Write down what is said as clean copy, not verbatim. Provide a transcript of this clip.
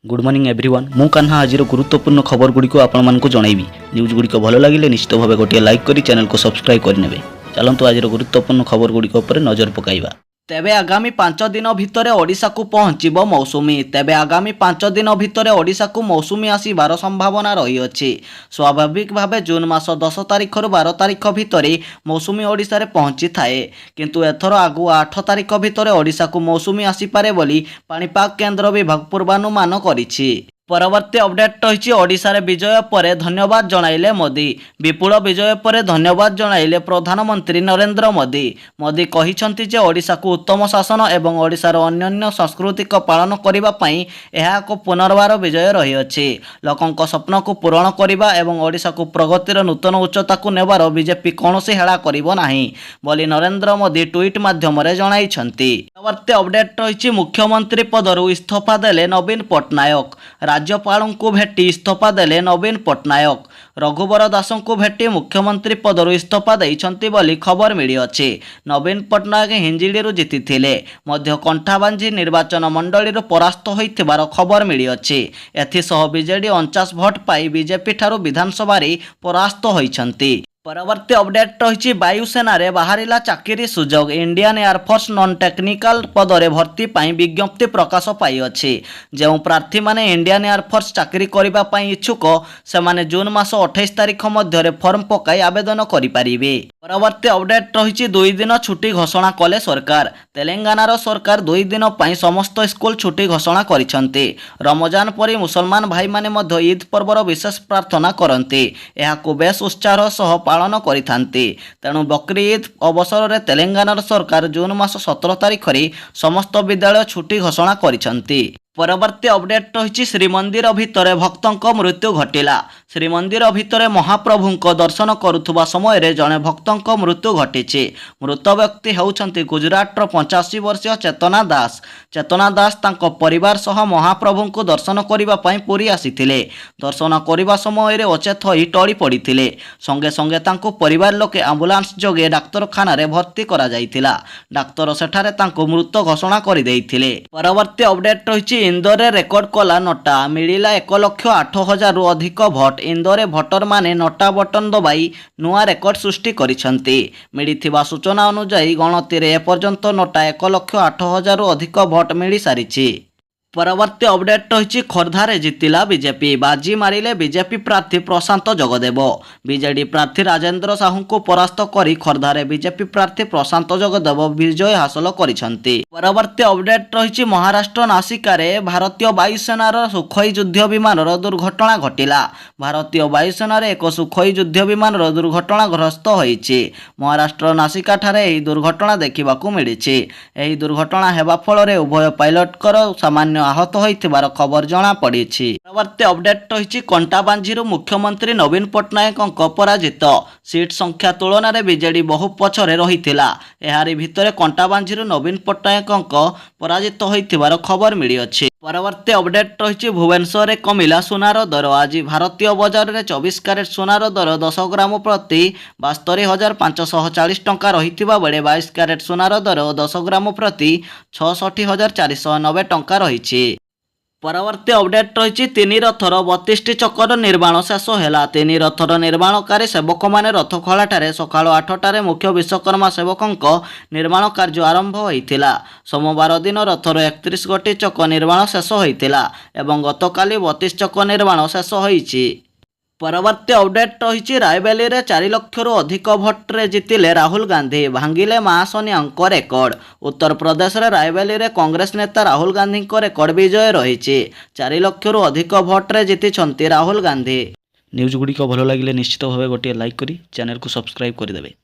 Good morning everyone मु कान्हा आज गुरुत्वपूर्ण खबर गुड़िक आपको जनइबी। न्यूज गुड़िक भल लगे निश्चित भाव गोटे लाइक करी चैनल को सब्सक्राइब करने। चलतु आज गुरुत्वपूर्ण खबर गुड़िक नजर पकाइबा। तेबे आगामी 5 दिन भितर ओडिशा को पहुंचब मौसुमी। तेबे आगामी 5 दिन भितर ओडिशा को मौसुमी आसबार संभावना रही अछि। स्वाभाविक भावे जून मास 10 तारिख रु 12 तारिख भितर मौसुमी ओडिशा रे पहुंची थाए, किंतु एथर आगु 8 तारिख भितर ओडिशा को मौसुमी आसीपारे बोली पाणीपाग केन्द्र विभाग पूर्वानुमान करिछि। परवर्ती अपडेट रही ओडिशा रे विजय पर धन्यवाद जणाइले मोदी। विपुल विजय पर धन्यवाद जणाइले प्रधानमंत्री नरेंद्र मोदी। मोदी कहिसंति जे ओडिशा को उत्तम शासन एवं ओडिशार अन्य सांस्कृतिक पालन करिबा पई एहा एक पुनर्बार विजय रही अछि। लोकंक स्वप्न को पूरण करिबा एवं ओडिशा को प्रगतिर नूतन उच्चता को नेबार बीजेपी कोनोसी हेळा करिबो नाही बोली नरेंद्र मोदी ट्वीट माध्यम रे जणाइछंती। परवर्ती अपडेट रही मुख्यमंत्री पदरु इस्तीफा देले नवीन पटनायक। राज्यपाल को भेटी इस्तीफा देले नवीन पटनायक। रघुवर दास को भेटी मुख्यमंत्री पदरु इस्तीफा देइछंती बोली खबर मिली अछि। नवीन पटनायक हिंजिड़ीरु जीतिथिले मध्य कंठाबांझी निर्वाचन मंडली परास्त होइथिबार खबर मिली अछि। एथिसह बीजेडी 49 भोट पाई बीजेपी ठारू विधानसभा रे परास्त होइछंती। परवर्ती अपडेट रही वायुसेना रे बाहरिला चाकरी सुजोग। इंडियन एयरफोर्स नॉन टेक्निकल पदरे भर्ती पाई विज्ञप्ति प्रकाश पाई अछि। जो प्रार्थी माने इंडियन एयरफोर्स चाकरी करिबा पाई इच्छुक से माने जून मास 28 तारिख मध्य फॉर्म पकाई आवेदन करि पारिबे। परवर्ती अपडेट रही 2 दिन छुट्टी घोषणा कले सरकार। तेलंगानार सरकार 2 दिन पाई समस्त स्कूल छुट्टी घोषणा करिसंते। रमजान परी मुसलमान भाई माने मध्य ईद पर्वर विशेष प्रार्थना करते। एहाकु बेस उत्साह सह पालन करिथान्ते। तेणु बकरी ईद अवसर में तेलंगानार सरकार जून मास 17 तारिख रे समस्त विद्यालय छुट्टी घोषणा करिसंते। परवर्ती अपडेट रही श्रीमंदिर भितर भक्तों मृत्यु घटिला। श्रीमंदिर भितर महाप्रभुंक दर्शन करुवा समय जड़े भक्तों मृत्यु घटी। मृत व्यक्ति होउछंती गुजरातर 85 वर्षीय चेतना दास। चेतना दास तांको परिवार सह महाप्रभुंक दर्शन करिबा पई पुरी आसीथिले। दर्शन करिबा समय अचेत होई टळी पड़िथिले। संगे संगे तांको परिवार लोके आम्बुलांस जोगे डाक्तरखाना रे भर्ती करा जाइथिला। डाक्तर सेठारे तांको मृत घोषणा करि दैथिले। परवर्ती अपडेट रही इंदोर रे रेकर्ड कला नोटा। मिलिला 1,08,000 रु अधिक भोट। इंदोर भोटर माने नोटा बटन दबाई नुआ रेकर्ड सृष्टि करिसंती। मिलिथिबा सूचना अनुसार गणति रे एपर्यंत नोटा 1,08,000 रु अधिक भोट मिली सारिछि। परवर्ती अपडेट रही खोर्धारे जितिला बीजेपी। बाजी मारिले बीजेपी प्रार्थी प्रशांत जगदेव। बीजेडी प्रार्थी राजेंद्र साहू को परास्त करी खोर्धारे बीजेपी प्रार्थी प्रशांत जगदेव विजय हासिल करिसंती। परवर्ती अपडेट रही महाराष्ट्र नासिकारे भारतीय वायुसेनार सुखोई युद्ध विमानर दुर्घटना घटिला। भारतीय वायुसेनार एक सुखोई युद्ध विमानर दुर्घटनाग्रस्त होइछि। महाराष्ट्र नासिका ठारे एही दुर्घटना देखिबाकू मिलिछि। एही दुर्घटना हेबा फଳରେ उभय पायलटकर सामान्य आहत होइथिबार खबर जणा पड़िछि। परवर्ती अपडेट रही कंटाबांझीरु मुख्यमंत्री नवीन पटनायक पराजित। सीट संख्या तुलन में बीजेडी बहु पछरे रहिथिला। एहारी भितरे कंटाबांझीरु नवीन पटनायक पराजित होइथिबार खबर मिली अछि। परवर्ती अपडेट रही भुवनेश्वर में कमिला सुनार दर। आज भारतीय बजार में 24 कैरेट सुनार दर 10 ग्राम प्रति 72,540 टंका रहिथिबा बेले 22 कैरेट सुनार दर 10 ग्राम प्रति 66,490 टंका रही। परवर्ती अपडेट रही 3 रथर 32टी चक्कर निर्माण शेष है। 3 रथर निर्माणकारी सेवक मैंने रथखोला ठारे सकाळ 8टारे मुख्य विश्वकर्मा सेवकों निर्माण कार्य आरंभ होइथिला। सोमवार दिन रथर 31 गोटी चक निर्माण शेष होइथिला एवं गतकाली 32 चक निर्माण शेष होइछि। परवर्ती अपडेट रही रायबेली रे 4 लाख रु अधिक भोट रे जितिले राहुल गांधी। भांगिले महासोनिया रेकर्ड। उत्तर प्रदेश रे रायबेली रे कांग्रेस नेता राहुल गांधी रेकर्ड विजय रही। 4 लाख रु अधिक भोट रे जितिछंती राहुल गांधी। न्यूज गुड़िक भल लगे निश्चित भाव गोटे लाइक करी चैनल को सब्सक्राइब करदेवे।